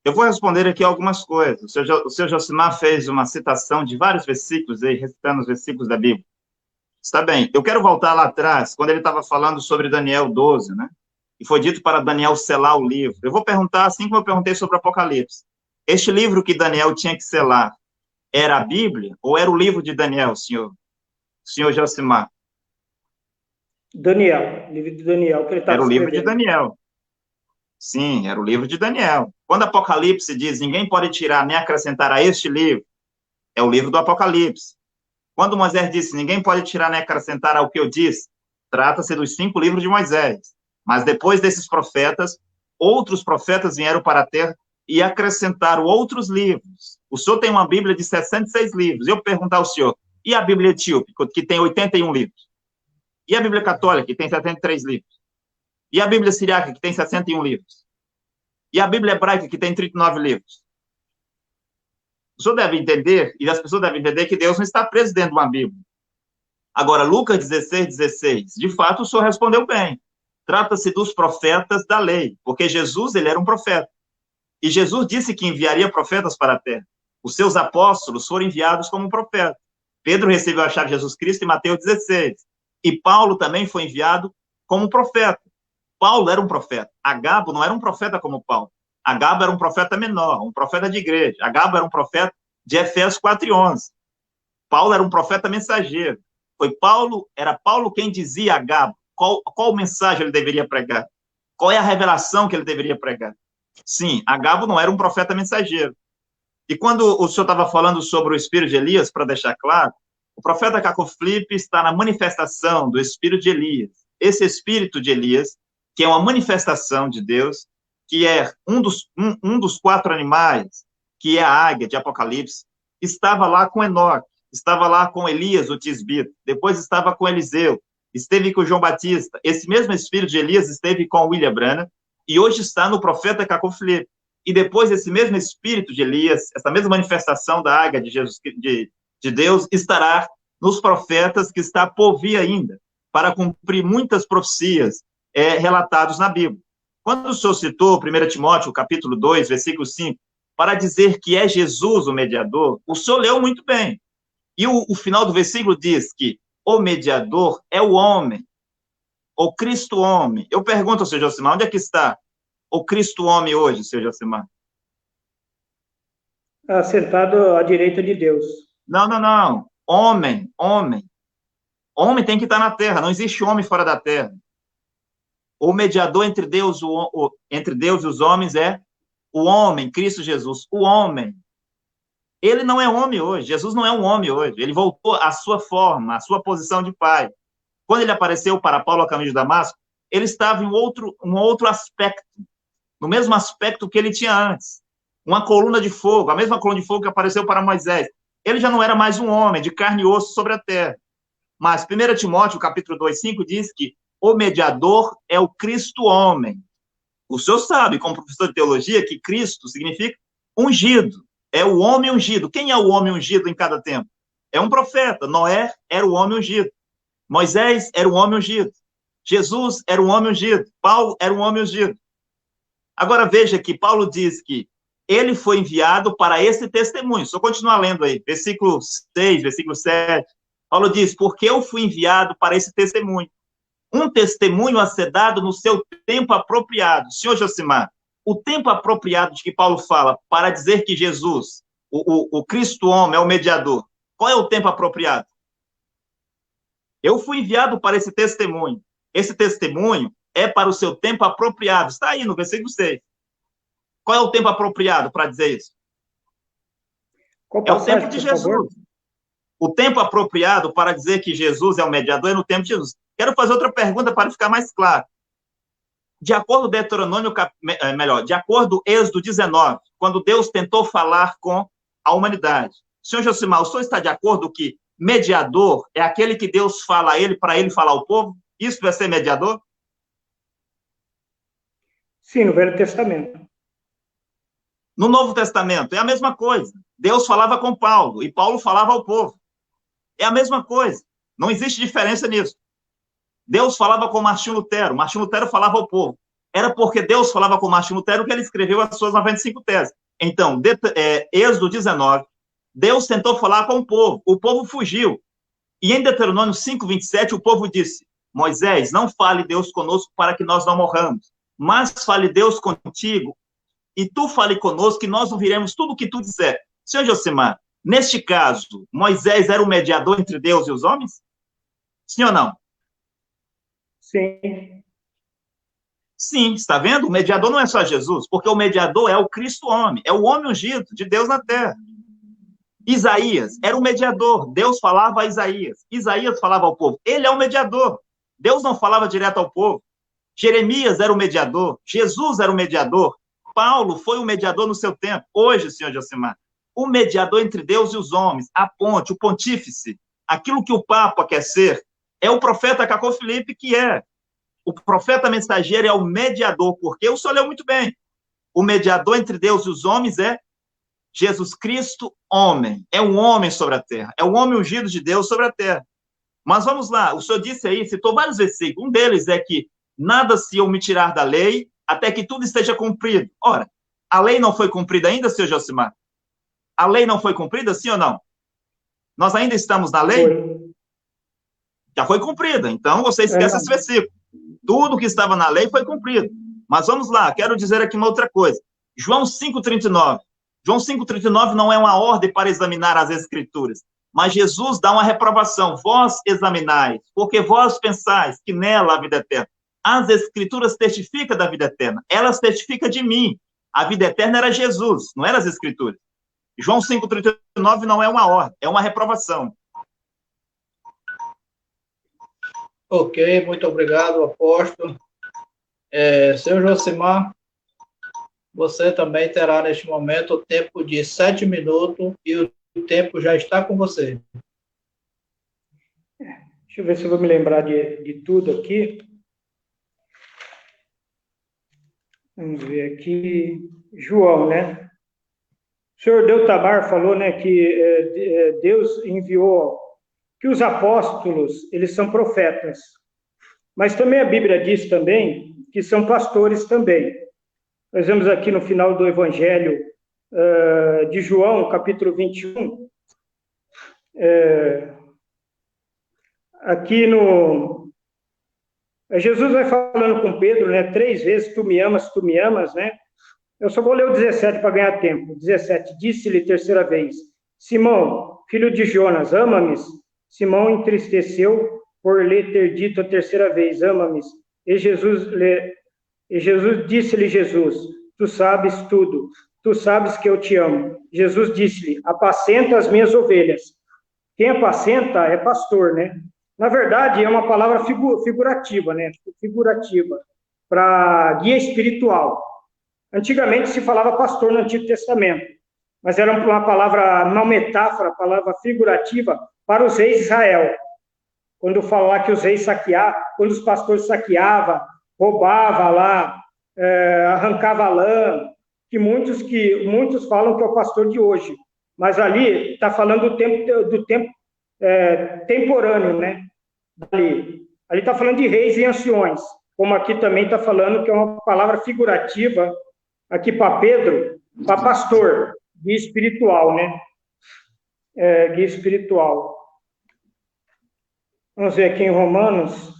Eu vou responder aqui algumas coisas. O senhor Josimar fez uma citação de vários versículos, aí, recitando os versículos da Bíblia. Está bem. Eu quero voltar lá atrás, quando ele estava falando sobre Daniel 12, né? E foi dito para Daniel selar o livro. Eu vou perguntar, assim como eu perguntei sobre o Apocalipse. Este livro que Daniel tinha que selar, era a Bíblia ou era o livro de Daniel, senhor Josimar? Daniel, livro de Daniel, que ele estava Era o livro de escrevendo. Daniel. Sim, era o livro de Daniel. Quando Apocalipse diz, ninguém pode tirar nem acrescentar a este livro, é o livro do Apocalipse. Quando Moisés disse, ninguém pode tirar nem acrescentar ao que eu disse, trata-se dos 5 livros de Moisés. Mas depois desses profetas, outros profetas vieram para a terra e acrescentaram outros livros. O senhor tem uma Bíblia de 66 livros. Eu perguntar ao senhor, e a Bíblia etíope, que tem 81 livros? E a Bíblia católica, que tem 73 livros? E a Bíblia siriaca, que tem 61 livros? E a Bíblia hebraica, que tem 39 livros? O senhor deve entender, e as pessoas devem entender, que Deus não está preso dentro de uma Bíblia. Agora, Lucas 16, de fato, o senhor respondeu bem. Trata-se dos profetas da lei, porque Jesus, ele era um profeta. E Jesus disse que enviaria profetas para a terra. Os seus apóstolos foram enviados como profetas. Pedro recebeu a chave de Jesus Cristo em Mateus 16. E Paulo também foi enviado como profeta. Paulo era um profeta. Agabo não era um profeta como Paulo. Agabo era um profeta menor, um profeta de igreja. Agabo era um profeta de Efésios 4:11. Paulo era um profeta mensageiro. Era Paulo quem dizia a Agabo qual mensagem ele deveria pregar. Qual é a revelação que ele deveria pregar. Sim, Agabo não era um profeta mensageiro. E quando o senhor estava falando sobre o espírito de Elias, para deixar claro, o profeta Caco Filipe está na manifestação do espírito de Elias. Esse espírito de Elias, que é uma manifestação de Deus, que é um dos 4 animais, que é a águia de Apocalipse, estava lá com Enoque, estava lá com Elias, o tisbita, depois estava com Eliseu, esteve com João Batista. Esse mesmo espírito de Elias esteve com William Branham, e hoje está no profeta Caco Filipe. E depois esse mesmo espírito de Elias, essa mesma manifestação da águia de Jesus, de Deus, estará nos profetas que está por vir ainda, para cumprir muitas profecias relatadas na Bíblia. Quando o senhor citou 1 Timóteo, capítulo 2, versículo 5, para dizer que é Jesus o mediador, o senhor leu muito bem. E o final do versículo diz que o mediador é o homem, o Cristo homem. Eu pergunto ao senhor Josimar, onde é que está o Cristo homem hoje, senhor Josimar? Acertado à direita de Deus. Não, não, não. Homem, homem. Homem tem que estar na terra, não existe homem fora da terra. O mediador entre Deus e os homens é o homem, Cristo Jesus, o homem. Ele não é homem hoje, Jesus não é um homem hoje, ele voltou à sua forma, à sua posição de pai. Quando ele apareceu para Paulo a caminho de Damasco, ele estava em um outro aspecto, no mesmo aspecto que ele tinha antes. Uma coluna de fogo, a mesma coluna de fogo que apareceu para Moisés. Ele já não era mais um homem de carne e osso sobre a terra. Mas 1 Timóteo, capítulo 2:5, diz que o mediador é o Cristo homem. O senhor sabe, como professor de teologia, que Cristo significa ungido. É o homem ungido. Quem é o homem ungido em cada tempo? É um profeta. Noé era o homem ungido. Moisés era o homem ungido. Jesus era o homem ungido. Paulo era o homem ungido. Agora veja que Paulo diz que ele foi enviado para esse testemunho. Só continuar lendo aí, versículo 6, versículo 7. Paulo diz, porque eu fui enviado para esse testemunho. Um testemunho a ser dado no seu tempo apropriado. Senhor Josimar, o tempo apropriado de que Paulo fala para dizer que Jesus, o Cristo homem, é o mediador. Qual é o tempo apropriado? Eu fui enviado para esse testemunho. Esse testemunho é para o seu tempo apropriado. Está aí no versículo 6. Qual é o tempo apropriado para dizer isso? É o tempo de Jesus. O tempo apropriado para dizer que Jesus é o mediador é no tempo de Jesus. Quero fazer outra pergunta para ficar mais claro. De acordo com Deuteronômio, de acordo com Êxodo 19, quando Deus tentou falar com a humanidade. Senhor Josimar, o senhor está de acordo que mediador é aquele que Deus fala a ele para ele falar ao povo? Isso vai ser mediador? Sim, no Velho Testamento. No Novo Testamento é a mesma coisa. Deus falava com Paulo e Paulo falava ao povo. É a mesma coisa. Não existe diferença nisso. Deus falava com Martinho Lutero falava ao povo. era porque Deus falava com Martim Lutero que ele escreveu as suas 95 teses. Então, Êxodo 19, Deus tentou falar com o povo fugiu. E em Deuteronômio 5:27, o povo disse: Moisés, não fale Deus conosco para que nós não morramos, mas fale Deus contigo, e tu fale conosco, que nós ouviremos tudo o que tu disser. Senhor Josimar, neste caso, Moisés era o mediador entre Deus e os homens? Sim ou não? Sim. Sim, está vendo? O mediador não é só Jesus, porque o mediador é o Cristo homem, é o homem ungido de Deus na terra. Isaías era o mediador, Deus falava a Isaías, Isaías falava ao povo, ele é o mediador, Deus não falava direto ao povo. Jeremias era o mediador, Jesus era o mediador, Paulo foi o mediador no seu tempo. Hoje, senhor Josimar, o mediador entre Deus e os homens, a ponte, o pontífice, aquilo que o Papa quer ser, é o profeta Cacó Filipe, que é. O profeta mensageiro é o mediador, porque o senhor leu muito bem. O mediador entre Deus e os homens é Jesus Cristo, homem. É um homem sobre a terra. É o homem ungido de Deus sobre a terra. Mas vamos lá, o senhor disse aí, citou vários versículos. Um deles é que nada se omitirá da lei até que tudo esteja cumprido. Ora, a lei não foi cumprida ainda, senhor Josimar? A lei não foi cumprida, sim ou não? Nós ainda estamos na lei? Já foi cumprida. Então, você esquece esse versículo. Tudo que estava na lei foi cumprido. Mas vamos lá, quero dizer aqui uma outra coisa. João 5,39. João 5,39 não é uma ordem para examinar as Escrituras, mas Jesus dá uma reprovação. Vós examinais, porque vós pensais que nela há vida eterna. As Escrituras testificam da vida eterna. Elas testificam de mim. A vida eterna era Jesus, não eram as Escrituras. João 5,39 não é uma ordem, é uma reprovação. Ok, muito obrigado, apóstolo. Senhor Josimar, você também terá neste momento o tempo de 7 minutos e o tempo já está com você. Deixa eu ver se eu vou me lembrar de tudo aqui. Vamos ver aqui. João, né? O senhor Deltamar falou, né, que Deus enviou, que os apóstolos, eles são profetas. Mas também a Bíblia diz também que são pastores também. Nós vemos aqui no final do Evangelho de João, capítulo 21, aqui no... Jesus vai falando com Pedro, né, 3 vezes, tu me amas, né? Eu só vou ler o 17 para ganhar tempo. 17, disse-lhe terceira vez, Simão, filho de Jonas, ama-me? Simão entristeceu por lhe ter dito a terceira vez, ama-me. E Jesus disse-lhe, tu sabes tudo, tu sabes que eu te amo. Jesus disse-lhe, apacenta as minhas ovelhas. Quem apacenta é pastor, né? Na verdade, é uma palavra figurativa, né? Figurativa, para guia espiritual. Antigamente se falava pastor no Antigo Testamento, mas era uma palavra, uma metáfora, palavra figurativa para os reis de Israel. Quando falar que os reis saqueavam, quando os pastores saqueavam, roubavam lá, arrancava lã, que muitos falam que é o pastor de hoje, mas ali está falando do tempo temporâneo, né? Ali está falando de reis e anciões, como aqui também está falando que é uma palavra figurativa aqui para Pedro, para pastor, guia espiritual, né? Guia espiritual. Vamos ver aqui em Romanos.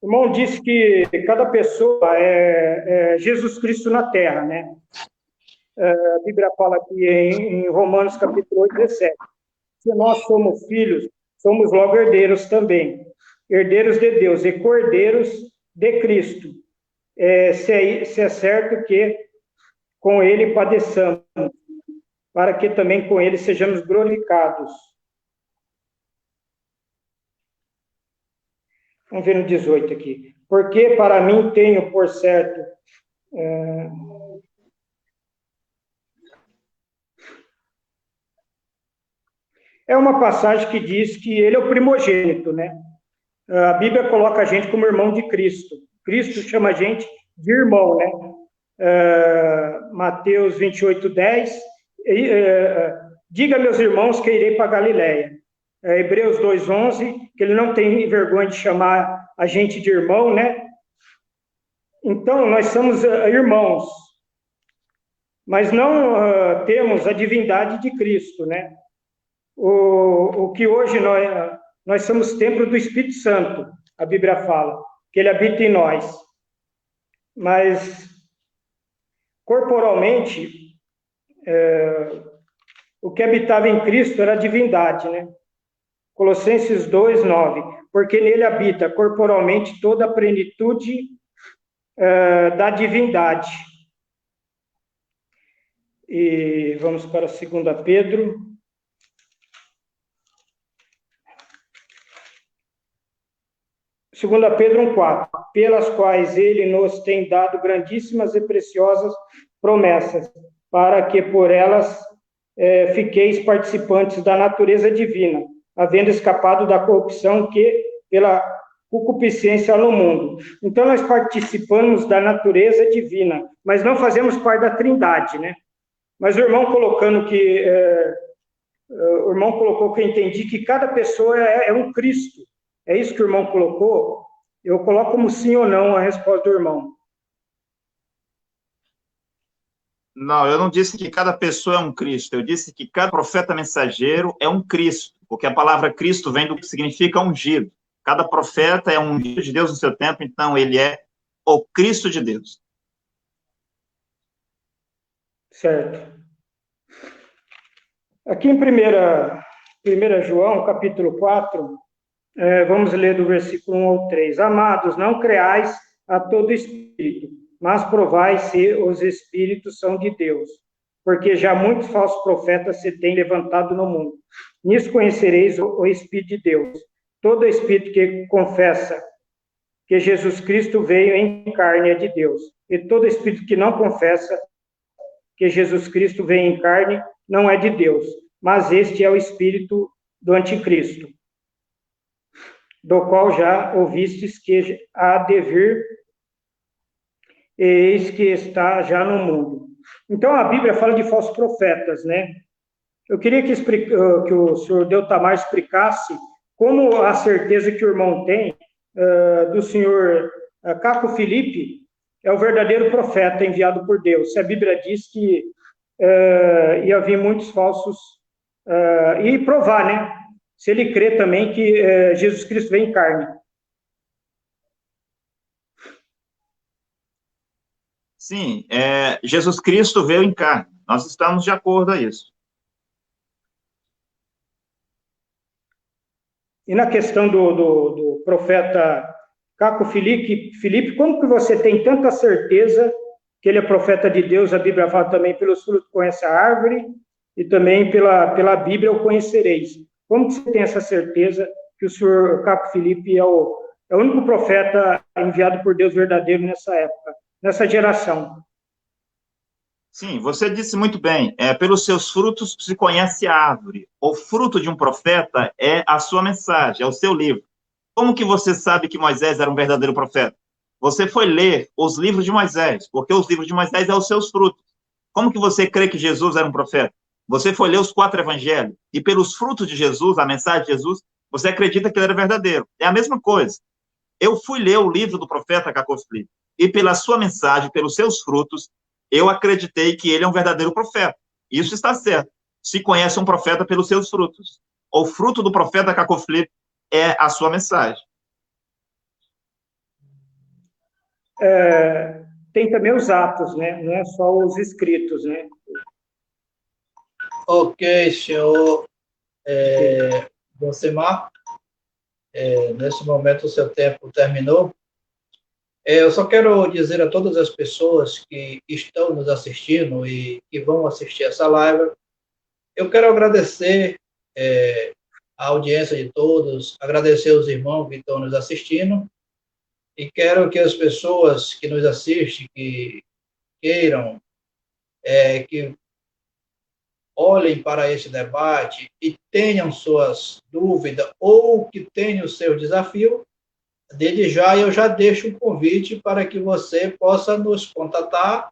O irmão disse que cada pessoa é Jesus Cristo na terra, né? A Bíblia fala aqui em Romanos capítulo 8, 17. Se nós somos filhos, somos logo herdeiros também. Herdeiros de Deus e cordeiros de Cristo. Se é certo que com ele padeçamos, para que também com ele sejamos glorificados. Vamos ver no 18 aqui. Porque para mim tenho por certo... É uma passagem que diz que ele é o primogênito, né? A Bíblia coloca a gente como irmão de Cristo. Cristo chama a gente de irmão, né? Mateus 28, 10. diga, meus irmãos, que irei para Galiléia. Hebreus 2:11, que ele não tem vergonha de chamar a gente de irmão, né? Então, nós somos irmãos, mas não temos a divindade de Cristo, né? O que hoje nós somos templo do Espírito Santo, a Bíblia fala, que ele habita em nós. Mas, corporalmente, o que habitava em Cristo era a divindade, né? Colossenses 2:9, porque nele habita corporalmente toda a plenitude da divindade. E vamos para 2 Pedro. Segunda Pedro 1:4, pelas quais ele nos tem dado grandíssimas e preciosas promessas, para que por elas fiqueis participantes da natureza divina, havendo escapado da corrupção que pela concupiscência há no mundo. Então, nós participamos da natureza divina, mas não fazemos parte da Trindade, né? Mas o irmão colocando que... o irmão colocou que eu entendi que cada pessoa é um Cristo. É isso que o irmão colocou? Eu coloco como sim ou não a resposta do irmão. Não, eu não disse que cada pessoa é um Cristo, eu disse que cada profeta mensageiro é um Cristo, porque a palavra Cristo vem do que significa ungido. Cada profeta é um ungido de Deus no seu tempo, então ele é o Cristo de Deus. Certo. Aqui em 1 João, capítulo 4, vamos ler do versículo 1 ao 3. Amados, não creais a todo espírito, mas provai se os espíritos são de Deus, porque já muitos falsos profetas se têm levantado no mundo. Nisso conhecereis o Espírito de Deus. Todo espírito que confessa que Jesus Cristo veio em carne é de Deus, e todo espírito que não confessa que Jesus Cristo veio em carne não é de Deus, mas este é o espírito do anticristo, do qual já ouvistes que há de vir, e eis que está já no mundo. Então, a Bíblia fala de falsos profetas, né? Eu queria que o senhor Deltamar explicasse como a certeza que o irmão tem do senhor Caco Felipe é o verdadeiro profeta enviado por Deus. Se a Bíblia diz que ia vir muitos falsos, e provar, né? Se ele crê também que Jesus Cristo veio em carne. Sim, Jesus Cristo veio em carne. Nós estamos de acordo a isso. E na questão do profeta Caco Felipe, como que você tem tanta certeza que ele é profeta de Deus? A Bíblia fala também, pelos frutos conhece a árvore, e também pela Bíblia o conhecereis. Como que você tem essa certeza que o senhor Caco Felipe é o único profeta enviado por Deus verdadeiro nessa época, nessa geração? Sim, você disse muito bem, pelos seus frutos se conhece a árvore. O fruto de um profeta é a sua mensagem, é o seu livro. Como que você sabe que Moisés era um verdadeiro profeta? Você foi ler os livros de Moisés, porque os livros de Moisés são os seus frutos. Como que você crê que Jesus era um profeta? Você foi ler os 4 evangelhos, e pelos frutos de Jesus, a mensagem de Jesus, você acredita que ele era verdadeiro. É a mesma coisa. Eu fui ler o livro do profeta Caco Felipe, e pela sua mensagem, pelos seus frutos, eu acreditei que ele é um verdadeiro profeta. Isso está certo. Se conhece um profeta pelos seus frutos. O fruto do profeta Caco Felipe é a sua mensagem. Tem também os atos, né? Não é só os escritos, né? Ok, senhor Josemar. Nesse momento o seu tempo terminou. Eu só quero dizer a todas as pessoas que estão nos assistindo e que vão assistir essa live, eu quero agradecer a audiência de todos, agradecer os irmãos que estão nos assistindo, e quero que as pessoas que nos assistem, que queiram, que olhem para esse debate e tenham suas dúvidas ou que tenham o seu desafio, desde já eu já deixo um convite para que você possa nos contatar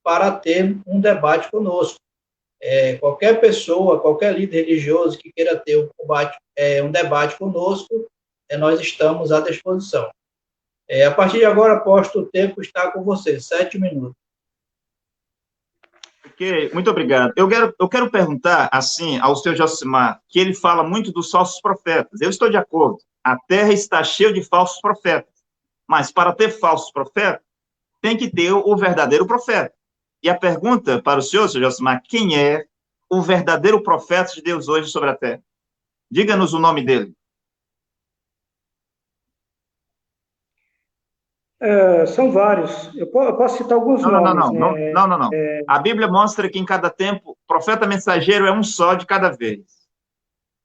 para ter um debate conosco. Qualquer pessoa, qualquer líder religioso que queira ter um debate conosco, nós estamos à disposição. A partir de agora, apóstolo, o tempo está com você, 7 minutos. Ok, muito obrigado. Eu quero perguntar, assim, ao seu Josimar, que ele fala muito dos falsos profetas. Eu estou de acordo. A terra está cheia de falsos profetas. Mas para ter falsos profetas, tem que ter o verdadeiro profeta. E a pergunta para o senhor, seu Josimar, quem é o verdadeiro profeta de Deus hoje sobre a terra? Diga-nos o nome dele. São vários. Eu posso citar alguns nomes, né? Não. A Bíblia mostra que em cada tempo, profeta mensageiro é um só de cada vez.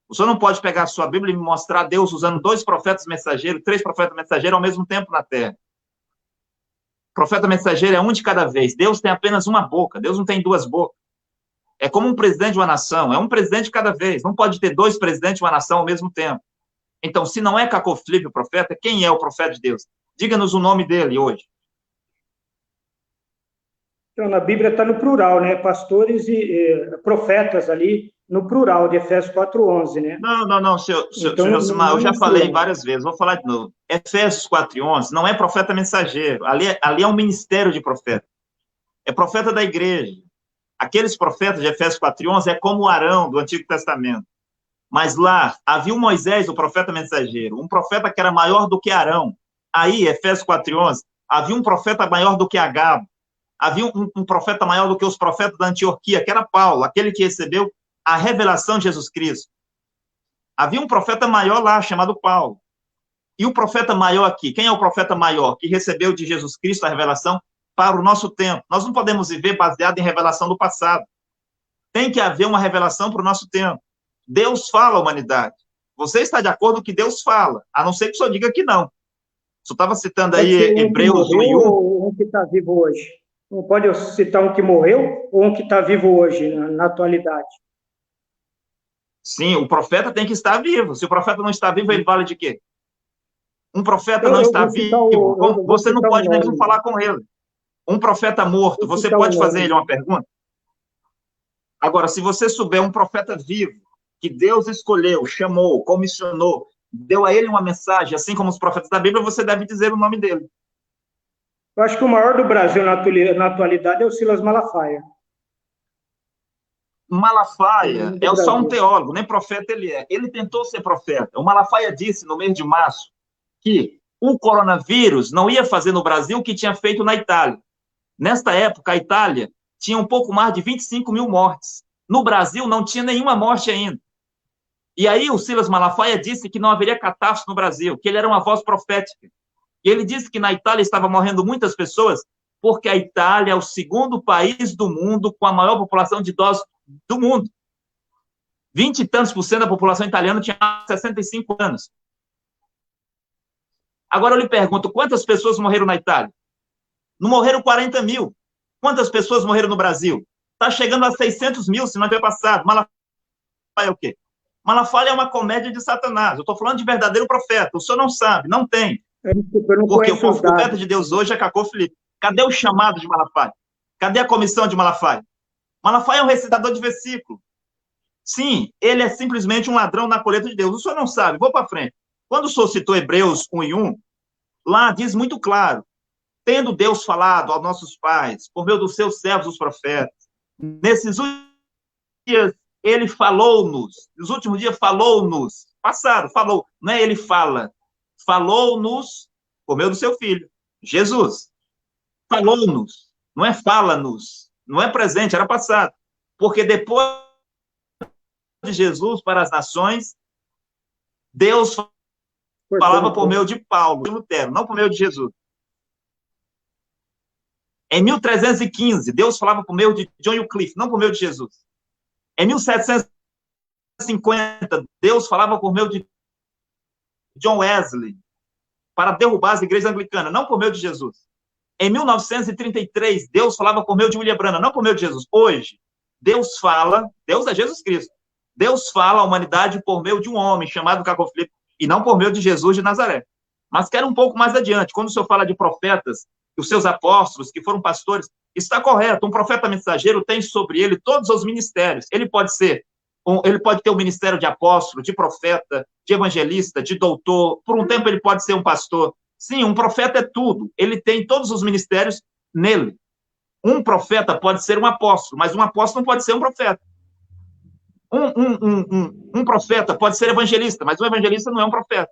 O senhor não pode pegar a sua Bíblia e me mostrar Deus usando 2 profetas mensageiros, 3 profetas mensageiros ao mesmo tempo na terra. Profeta mensageiro é um de cada vez. Deus tem apenas uma boca. Deus não tem 2 bocas. É como um presidente de uma nação. É um presidente de cada vez. Não pode ter 2 presidentes de uma nação ao mesmo tempo. Então, se não é Cacau Filipe o profeta, quem é o profeta de Deus? Diga-nos o nome dele hoje. Então, na Bíblia está no plural, né? Pastores e profetas ali, no plural, de Efésios 4:11, né? Não, senhor Josimar, eu já falei várias vezes, vou falar de novo. Efésios 4:11 não é profeta mensageiro, ali é um ministério de profeta. É profeta da igreja. Aqueles profetas de Efésios 4:11 é como o Arão do Antigo Testamento. Mas lá havia um Moisés, o profeta mensageiro, um profeta que era maior do que Arão. Aí, Efésios 4:11, havia um profeta maior do que Agabo. Havia um profeta maior do que os profetas da Antioquia, que era Paulo, aquele que recebeu a revelação de Jesus Cristo. Havia um profeta maior lá, chamado Paulo. E o profeta maior aqui, quem é o profeta maior que recebeu de Jesus Cristo a revelação para o nosso tempo? Nós não podemos viver baseado em revelação do passado. Tem que haver uma revelação para o nosso tempo. Deus fala à humanidade. Você está de acordo que Deus fala, a não ser que o senhor diga que não. O senhor estava citando aí Hebreus 1:1. Ou um que está vivo hoje. Não pode citar um que morreu ou um que está vivo hoje, na atualidade. Sim, o profeta tem que estar vivo. Se o profeta não está vivo, ele vale de quê? Um profeta não está vivo, você não pode nem falar com ele. Um profeta morto, você pode fazer ele uma pergunta? Agora, se você souber um profeta vivo, que Deus escolheu, chamou, comissionou, deu a ele uma mensagem, assim como os profetas da Bíblia, você deve dizer o nome dele. Eu acho que o maior do Brasil na atualidade é o Silas Malafaia. Malafaia é só um teólogo, nem profeta ele é. Ele tentou ser profeta. O Malafaia disse, no mês de março, que o coronavírus não ia fazer no Brasil o que tinha feito na Itália. Nesta época, a Itália tinha um pouco mais de 25 mil mortes. No Brasil, não tinha nenhuma morte ainda. E aí, o Silas Malafaia disse que não haveria catástrofe no Brasil, que ele era uma voz profética. E ele disse que na Itália estava morrendo muitas pessoas, porque a Itália é o 2º país do mundo com a maior população de idosos do mundo. 20 e tantos % da população italiana tinha 65 anos. Agora eu lhe pergunto, quantas pessoas morreram na Itália? Não morreram 40 mil. Quantas pessoas morreram no Brasil? Está chegando a 600 mil, se não tiver passado. Malafaia é o quê? Malafaia é uma comédia de Satanás. Eu estou falando de verdadeiro profeta. O senhor não sabe, não tem. Porque o profeta de Deus hoje é Cacau Filipe. Cadê o chamado de Malafaia? Cadê a comissão de Malafaia? Malafaia é um recitador de versículo. Sim, ele é simplesmente um ladrão na colheita de Deus. O senhor não sabe, vou para frente. Quando o senhor citou Hebreus 1:1, lá diz muito claro, tendo Deus falado aos nossos pais, por meio dos seus servos, os profetas, nesses últimos dias, ele falou-nos, nos últimos dias falou-nos, passado, falou, não é ele fala, falou-nos por meio do seu filho, Jesus. Falou-nos, não é fala-nos, não é presente, era passado. Porque depois de Jesus para as nações, Deus falava por meio de Paulo, de Lutero, não por meio de Jesus. Em 1315, Deus falava por meio de John Wycliffe, não por meio de Jesus. Em 1750, Deus falava por meio de John Wesley, para derrubar as igrejas anglicanas, não por meio de Jesus. Em 1933, Deus falava por meio de William Branham, não por meio de Jesus. Hoje, Deus fala, Deus é Jesus Cristo. Deus fala à humanidade por meio de um homem chamado Cacau Filipe, e não por meio de Jesus de Nazaré. Mas quero um pouco mais adiante, quando o senhor fala de profetas, os seus apóstolos, que foram pastores, Está correto, um profeta mensageiro tem sobre ele todos os ministérios. Ele pode ter o ministério de apóstolo, de profeta, de evangelista, de doutor. Por um tempo ele pode ser um pastor. Sim, um profeta é tudo. Ele tem todos os ministérios nele. Um profeta pode ser um apóstolo, mas um apóstolo não pode ser um profeta. Um profeta pode ser evangelista, mas um evangelista não é um profeta.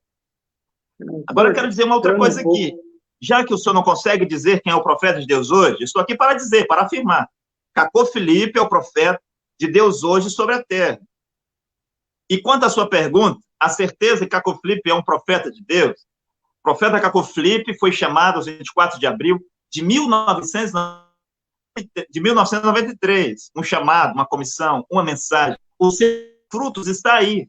Agora eu quero dizer uma outra coisa aqui. Já que o senhor não consegue dizer quem é o profeta de Deus hoje, estou aqui para dizer, para afirmar. Cacô Filipe é o profeta de Deus hoje sobre a terra. E quanto à sua pergunta, a certeza que Cacô Filipe é um profeta de Deus, o profeta Cacô Filipe foi chamado aos 24 de abril de 1993, um chamado, uma comissão, uma mensagem. Os seus frutos está aí.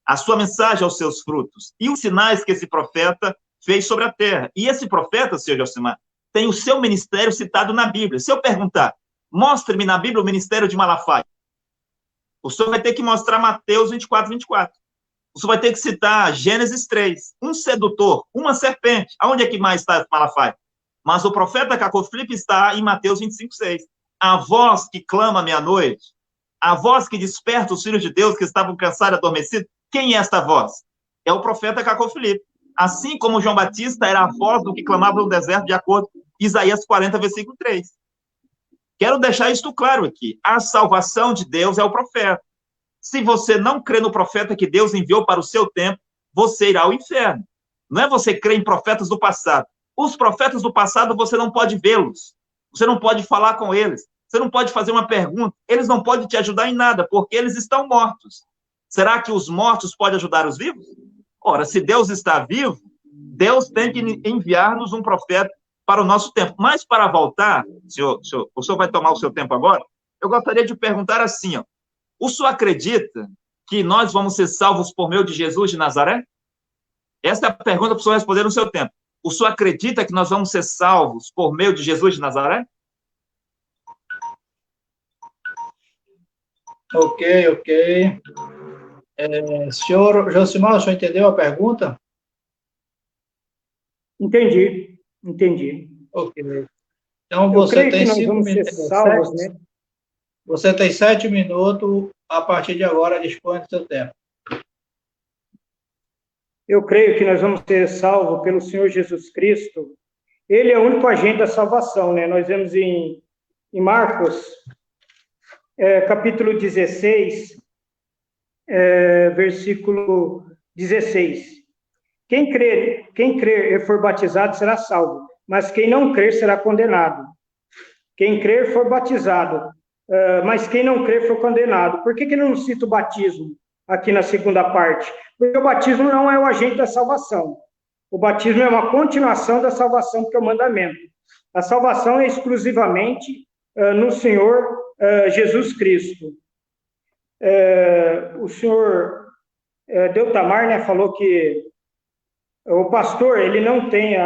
A sua mensagem aos seus frutos. E os sinais que esse profeta fez sobre a terra. E esse profeta, senhor Josimar, tem o seu ministério citado na Bíblia. Se eu perguntar, mostre-me na Bíblia o ministério de Malafaia, o senhor vai ter que mostrar Mateus 24, 24. O senhor vai ter que citar Gênesis 3, um sedutor, uma serpente. Aonde é que mais está Malafaia? Mas o profeta Cacô Filipe está em Mateus 25, 6. A voz que clama à meia-noite, a voz que desperta os filhos de Deus que estavam cansados e adormecidos. Quem é esta voz? É o profeta Cacô Filipe. Assim como João Batista era a voz do que clamava no deserto, de acordo com Isaías 40, versículo 3. Quero deixar isto claro aqui. A salvação de Deus é o profeta. Se você não crê no profeta que Deus enviou para o seu tempo, você irá ao inferno. Não é você crer em profetas do passado. Os profetas do passado, você não pode vê-los. Você não pode falar com eles. Você não pode fazer uma pergunta. Eles não podem te ajudar em nada, porque eles estão mortos. Será que os mortos podem ajudar os vivos? Ora, se Deus está vivo, Deus tem que enviar-nos um profeta para o nosso tempo. Mas para voltar, o senhor vai tomar o seu tempo agora, eu gostaria de perguntar assim, ó, o senhor acredita que nós vamos ser salvos por meio de Jesus de Nazaré? Essa é a pergunta para o senhor responder no seu tempo. O senhor acredita que nós vamos ser salvos por meio de Jesus de Nazaré? Ok. Senhor Josimar, o senhor entendeu a pergunta? Entendi. Ok. Então, você tem 5 minutos. Salvos, né? Você tem 7 minutos, a partir de agora, dispõe do seu tempo. Eu creio que nós vamos ser salvos pelo Senhor Jesus Cristo. Ele é o único agente da salvação, né? Nós vemos em Marcos, capítulo 16, versículo 16. Quem crer e for batizado será salvo, mas quem não crer será condenado. Quem crer for batizado, mas quem não crer for condenado. Por que não cita o batismo aqui na segunda parte? Porque o batismo não é o agente da salvação. O batismo é uma continuação da salvação, porque é o mandamento. A salvação é exclusivamente no Senhor Jesus Cristo. O senhor Deltamar, né, falou que o pastor, ele não tem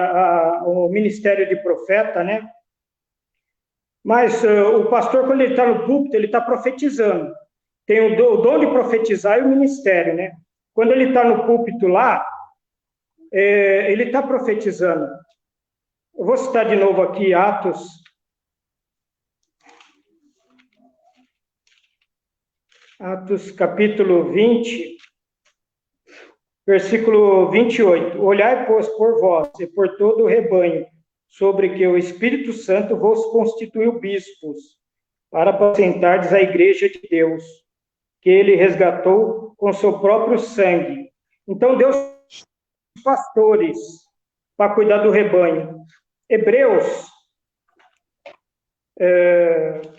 o ministério de profeta, né? Mas o pastor, quando ele está no púlpito, ele está profetizando. Tem o dom de profetizar e o ministério, né? Quando ele está no púlpito lá, ele está profetizando. Eu vou citar de novo aqui Atos capítulo 20, versículo 28. Olhai, pois, por vós e por todo o rebanho, sobre que o Espírito Santo vos constituiu bispos, para apacentardes a igreja de Deus, que ele resgatou com seu próprio sangue. Então, Deus tem pastores para cuidar do rebanho. Hebreus,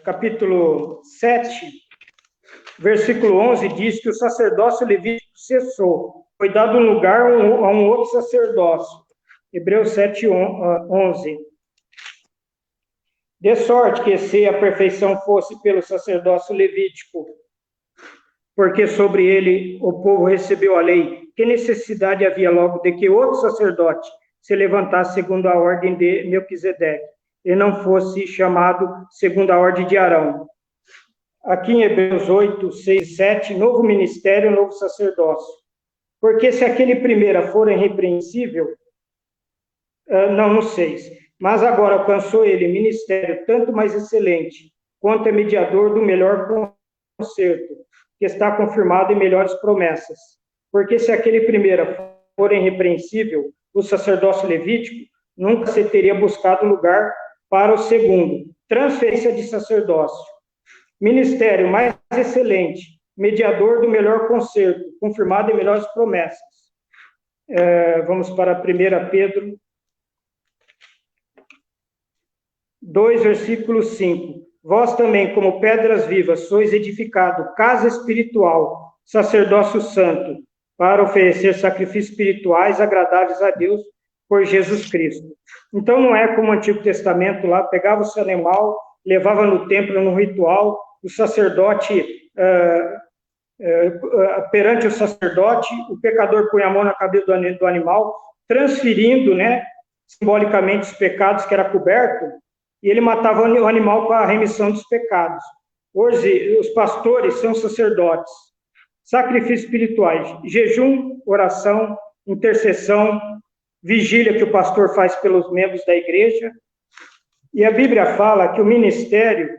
capítulo 7, versículo 11, diz que o sacerdócio levítico cessou. Foi dado um lugar a um outro sacerdócio. Hebreus 7, 11. De sorte que se a perfeição fosse pelo sacerdócio levítico, porque sobre ele o povo recebeu a lei, que necessidade havia logo de que outro sacerdote se levantasse segundo a ordem de Melquisedeque, e não fosse chamado segundo a ordem de Arão? Aqui em Hebreus 8, 6, 7, novo ministério, novo sacerdócio. Porque se aquele primeiro for irrepreensível, não, no 6. Mas agora alcançou ele ministério tanto mais excelente, quanto é mediador do melhor concerto, que está confirmado em melhores promessas. Porque se aquele primeiro for irrepreensível, o sacerdócio levítico, nunca se teria buscado lugar para o segundo, transferência de sacerdócio. Ministério mais excelente, mediador do melhor concerto, confirmado em melhores promessas. Vamos para 1 Pedro 2, versículo 5. Vós também, como pedras vivas, sois edificado, casa espiritual, sacerdócio santo, para oferecer sacrifícios espirituais agradáveis a Deus por Jesus Cristo. Então, não é como o Antigo Testamento lá, pegava o seu animal, levava no templo, no ritual, o sacerdote, perante o sacerdote, o pecador põe a mão na cabeça do animal, transferindo, né, simbolicamente os pecados que era coberto, e ele matava o animal para a remissão dos pecados. Hoje, os pastores são sacerdotes. Sacrifícios espirituais, jejum, oração, intercessão, vigília que o pastor faz pelos membros da igreja. E a Bíblia fala que o ministério,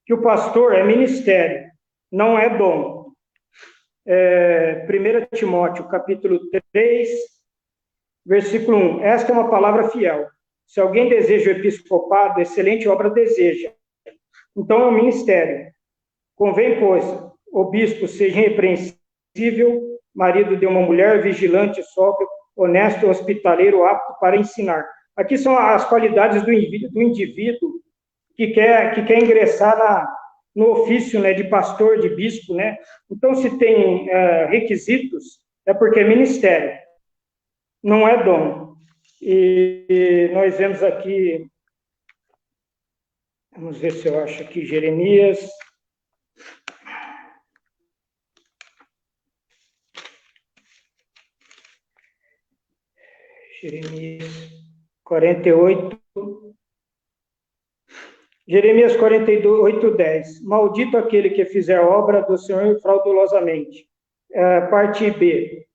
que o pastor é ministério, não é dom. 1 Timóteo, capítulo 3, versículo 1. Esta é uma palavra fiel. Se alguém deseja o episcopado, excelente obra deseja. Então é um ministério. Convém, pois, o bispo seja irrepreensível, marido de uma mulher, vigilante, sóbrio, honesto, hospitaleiro, apto para ensinar. Aqui são as qualidades do indivíduo que quer ingressar no ofício, né, de pastor, de bispo, né? Então, se tem requisitos, é porque é ministério, não é dom. E nós vemos aqui, vamos ver se eu acho aqui, Jeremias 48. Jeremias 48, 10. Maldito aquele que fizer obra do Senhor fraudulosamente. Parte B.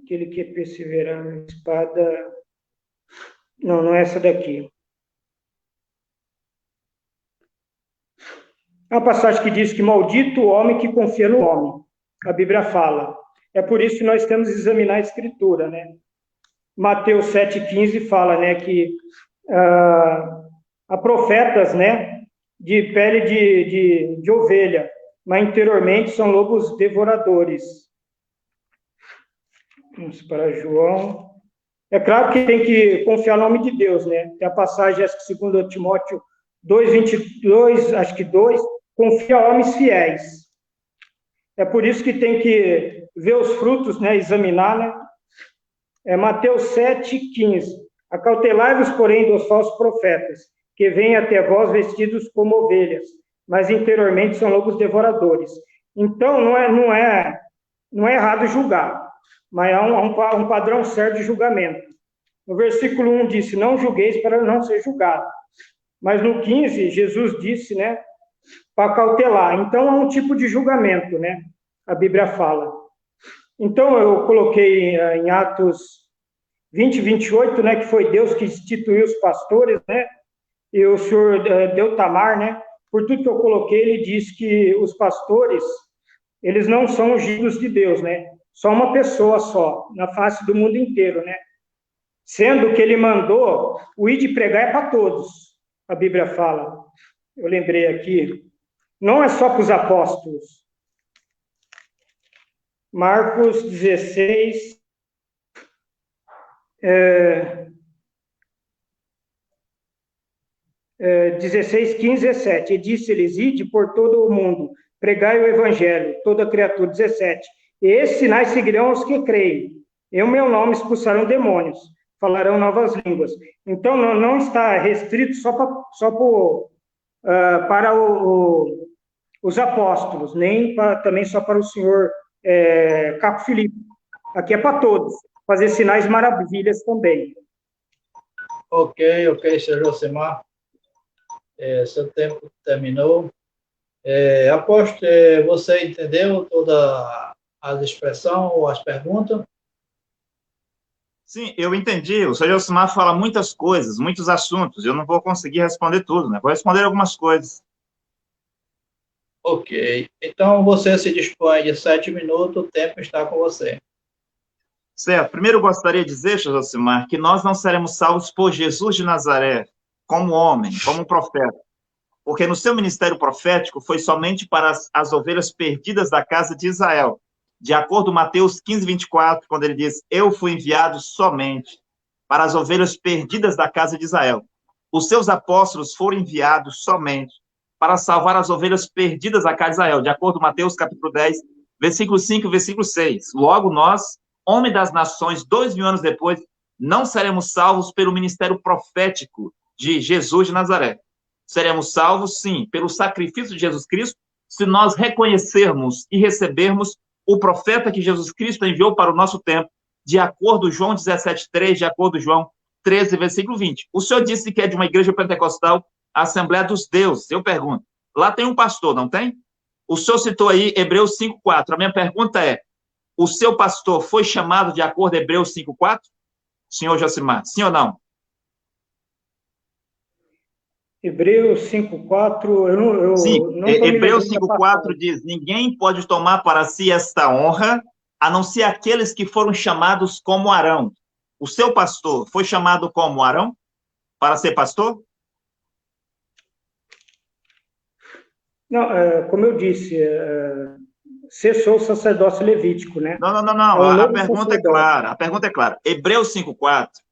Aquele que perseverar na espada. Não é essa daqui. É uma passagem que diz que maldito o homem que confia no homem. A Bíblia fala. É por isso que nós temos que examinar a Escritura, né? Mateus 7,15 fala, né, que há profetas, né, de pele de ovelha, mas interiormente são lobos devoradores. Vamos para João. É claro que tem que confiar no nome de Deus, né? Tem a passagem, acho que 2 Timóteo 2:22, acho que 2, confia a homens fiéis. É por isso que tem que ver os frutos, né? Examinar, né? Mateus 7,15. Acautelai-vos, porém, dos falsos profetas, que vêm até vós vestidos como ovelhas, mas interiormente são lobos devoradores. Então, não é errado julgar, mas há um padrão certo de julgamento. No versículo 1 disse, não julgueis para não ser julgado. Mas no 15, Jesus disse, né, para cautelar. Então, há um tipo de julgamento, né? A Bíblia fala. Então, eu coloquei em Atos 20, 28, né, que foi Deus que instituiu os pastores, né? E o senhor Deutamar, né? Por tudo que eu coloquei, ele diz que os pastores, eles não são ungidos de Deus, né? Só uma pessoa só, na face do mundo inteiro, né? Sendo que ele mandou o ir de pregar é para todos, a Bíblia fala. Eu lembrei aqui, não é só para os apóstolos. Marcos 16, 16, 15 e 17. E disse-lhes, ide por todo o mundo, pregai o evangelho, toda criatura. 17. E esses sinais seguirão os que creem. Em meu nome expulsarão demônios, falarão novas línguas. Então, não está restrito só para os apóstolos, nem também só para o senhor Capo Filipe. Aqui é para todos, fazer sinais maravilhas também. Ok, senhor Josemar. Seu tempo terminou. Aposto que você entendeu todas as expressões ou as perguntas? Sim, eu entendi. O senhor Josimar fala muitas coisas, muitos assuntos. Eu não vou conseguir responder tudo, né? Vou responder algumas coisas. Ok. Então, você se dispõe de 7 minutos, o tempo está com você. Certo. Primeiro, eu gostaria de dizer, senhor Josimar, que nós não seremos salvos por Jesus de Nazaré, como homem, como profeta. Porque no seu ministério profético foi somente para as ovelhas perdidas da casa de Israel. De acordo com Mateus 15, 24, quando ele diz, eu fui enviado somente para as ovelhas perdidas da casa de Israel. Os seus apóstolos foram enviados somente para salvar as ovelhas perdidas da casa de Israel, de acordo com Mateus capítulo 10, versículo 5 versículo 6. Logo, nós, homem das nações, 2000 anos depois, não seremos salvos pelo ministério profético de Jesus de Nazaré. Seremos salvos, sim, pelo sacrifício de Jesus Cristo, se nós reconhecermos e recebermos o profeta que Jesus Cristo enviou para o nosso tempo, de acordo com João 17:3, de acordo com João 13, versículo 20. O senhor disse que é de uma igreja pentecostal, a Assembleia dos Deuses. Eu pergunto, lá tem um pastor, não tem? O senhor citou aí Hebreus 5:4. A minha pergunta é, o seu pastor foi chamado de acordo com Hebreus 5:4? Senhor Josimar, sim ou não? Hebreus 5:4, eu Sim, não estou me Hebreus lembrando da 5:4 passagem. diz, ninguém pode tomar para si esta honra, a não ser aqueles que foram chamados como Arão. O seu pastor foi chamado como Arão para ser pastor? Não, como eu disse, cessou o sacerdócio levítico, né? Não, não, não, É não. um A novo pergunta é sacerdócio. clara. A pergunta é clara. Hebreus 5:4,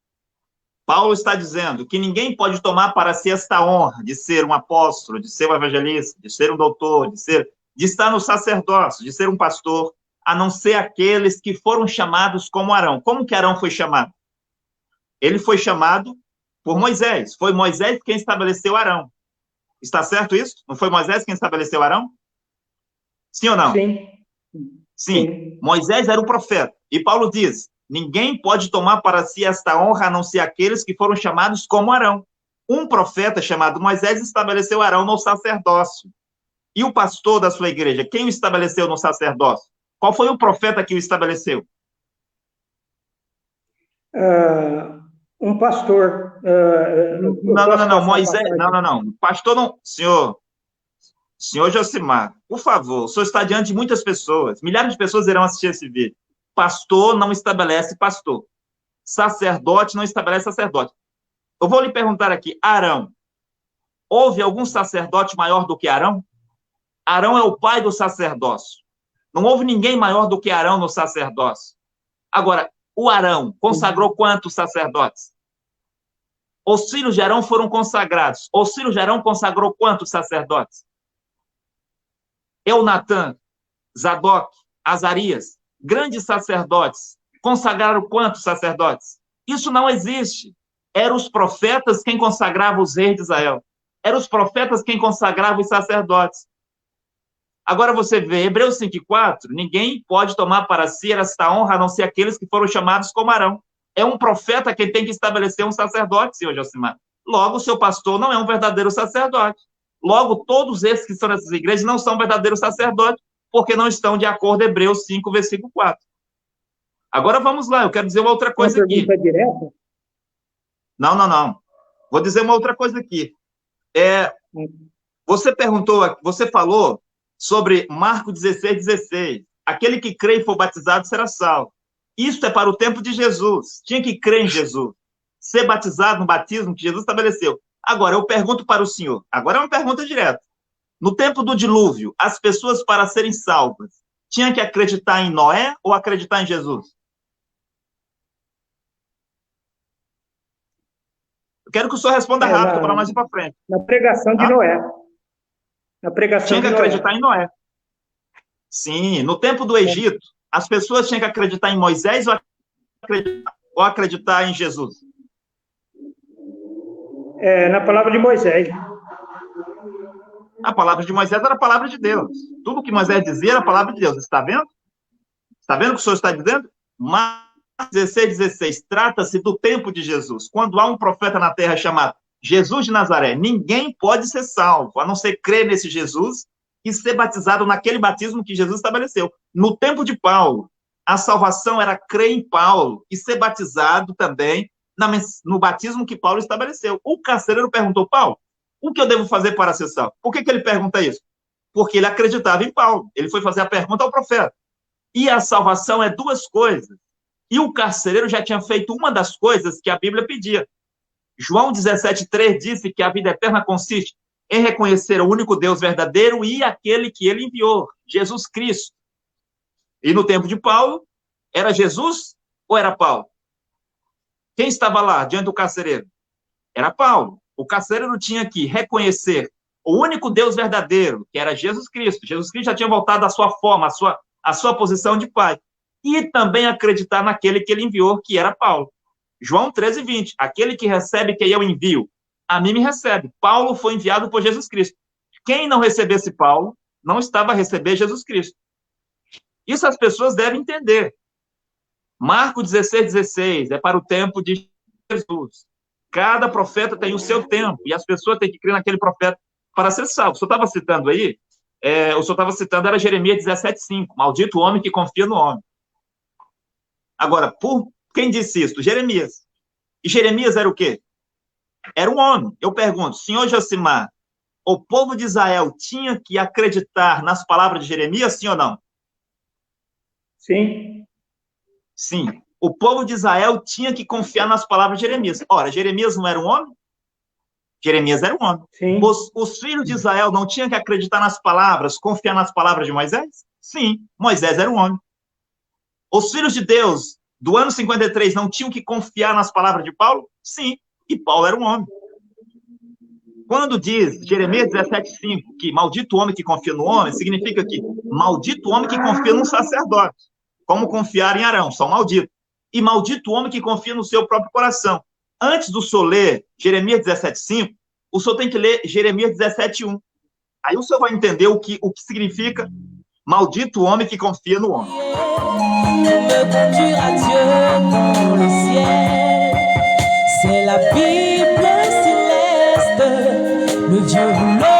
Paulo está dizendo que ninguém pode tomar para si esta honra de ser um apóstolo, de ser um evangelista, de ser um doutor, de estar no sacerdócio, de ser um pastor, a não ser aqueles que foram chamados como Arão. Como que Arão foi chamado? Ele foi chamado por Moisés. Foi Moisés quem estabeleceu Arão. Está certo isso? Não foi Moisés quem estabeleceu Arão? Sim ou não? Sim, Sim. sim. Moisés era o profeta. E Paulo diz, ninguém pode tomar para si esta honra a não ser aqueles que foram chamados como Arão. Um profeta chamado Moisés estabeleceu Arão no sacerdócio. E o pastor da sua igreja, quem o estabeleceu no sacerdócio? Qual foi o profeta que o estabeleceu? Um pastor, eu Não, não, não, posso não. passar a Moisés, não, passagem? não, não. Pastor não. Senhor Josimar, por favor, o senhor está diante de muitas pessoas. Milhares de pessoas irão assistir esse vídeo. Pastor não estabelece pastor. Sacerdote não estabelece sacerdote. Eu vou lhe perguntar aqui, Arão, houve algum sacerdote maior do que Arão? Arão é o pai do sacerdócio. Não houve ninguém maior do que Arão no sacerdócio. Agora, o Arão consagrou quantos sacerdotes? Os filhos de Arão foram consagrados. Os filhos de Arão consagrou quantos sacerdotes? Eunatã, Zadok, Azarias, grandes sacerdotes, consagraram quantos sacerdotes? Isso não existe. Eram os profetas quem consagravam os reis de Israel. Eram os profetas quem consagravam os sacerdotes. Agora você vê, Hebreus 5:4, ninguém pode tomar para si esta honra a não ser aqueles que foram chamados como Arão. É um profeta quem tem que estabelecer um sacerdote, senhor Josimar. Logo, o seu pastor não é um verdadeiro sacerdote. Logo, todos esses que estão nessas igrejas não são verdadeiros sacerdotes, porque não estão de acordo com Hebreus 5, versículo 4. Agora vamos lá, eu quero dizer uma outra Uma coisa aqui. pergunta direta? Não, não, não. Vou dizer uma outra coisa aqui. Você falou sobre Marcos 16:16. Aquele que crê e for batizado será salvo. Isso é para o tempo de Jesus. Tinha que crer em Jesus. Ser batizado no batismo que Jesus estabeleceu. Agora, eu pergunto para o senhor. Agora é uma pergunta direta. No tempo do dilúvio, as pessoas, para serem salvas, tinham que acreditar em Noé ou acreditar em Jesus? Eu quero que o senhor responda rápido para nós ir para frente. Na pregação de Noé. Na pregação Tinha que de Noé. acreditar em Noé. Sim, no tempo do Egito, as pessoas tinham que acreditar em Moisés ou acreditar em Jesus? Na palavra de Moisés. A palavra de Moisés era a palavra de Deus. Tudo que Moisés dizia era a palavra de Deus. Está vendo? Está vendo o que o senhor está dizendo? Marcos 16:16. Trata-se do tempo de Jesus. Quando há um profeta na terra chamado Jesus de Nazaré, ninguém pode ser salvo, a não ser crer nesse Jesus e ser batizado naquele batismo que Jesus estabeleceu. No tempo de Paulo, A salvação era crer em Paulo e ser batizado também no batismo que Paulo estabeleceu. O carcereiro perguntou, Paulo, o que eu devo fazer para ser salvo? Por que ele pergunta isso? Porque ele acreditava em Paulo. Ele foi fazer a pergunta ao profeta. E a salvação é duas coisas. E o carcereiro já tinha feito uma das coisas que a Bíblia pedia. João 17,3 disse que a vida eterna consiste em reconhecer o único Deus verdadeiro e aquele que ele enviou, Jesus Cristo. E no tempo de Paulo, era Jesus ou era Paulo? Quem estava lá, diante do carcereiro? Era Paulo. O carcereiro tinha que reconhecer o único Deus verdadeiro, que era Jesus Cristo. Jesus Cristo já tinha voltado à sua forma, à sua posição de pai. E também acreditar naquele que ele enviou, que era Paulo. João 13,20. Aquele que recebe quem eu envio, a mim me recebe. Paulo foi enviado por Jesus Cristo. Quem não recebesse Paulo, não estava a receber Jesus Cristo. Isso as pessoas devem entender. Marcos 16,16 é para o tempo de Jesus. Cada profeta tem o seu tempo, e as pessoas têm que crer naquele profeta para ser salvo. O senhor estava citando aí, era Jeremias 17,5, maldito o homem que confia no homem. Agora, por quem disse isso? Jeremias. E Jeremias era o quê? Era um homem. Eu pergunto, senhor Josimar, o povo de Israel tinha que acreditar nas palavras de Jeremias, sim ou não? Sim. Sim. O povo de Israel tinha que confiar nas palavras de Jeremias. Ora, Jeremias não era um homem? Jeremias era um homem. Sim. Os filhos de Israel não tinham que acreditar nas palavras, confiar nas palavras de Moisés? Sim. Moisés era um homem. Os filhos de Deus, do ano 53, não tinham que confiar nas palavras de Paulo? Sim. E Paulo era um homem. Quando diz Jeremias 17,5 que maldito o homem que confia no homem, significa que maldito o homem que confia num sacerdote. Como confiar em Arão, são malditos. E maldito o homem que confia no seu próprio coração. Antes do senhor ler Jeremias 17,5, o senhor tem que ler Jeremias 17,1. Aí o senhor vai entender o que significa maldito o homem que confia no homem. C'est la Bible céleste, le Dieu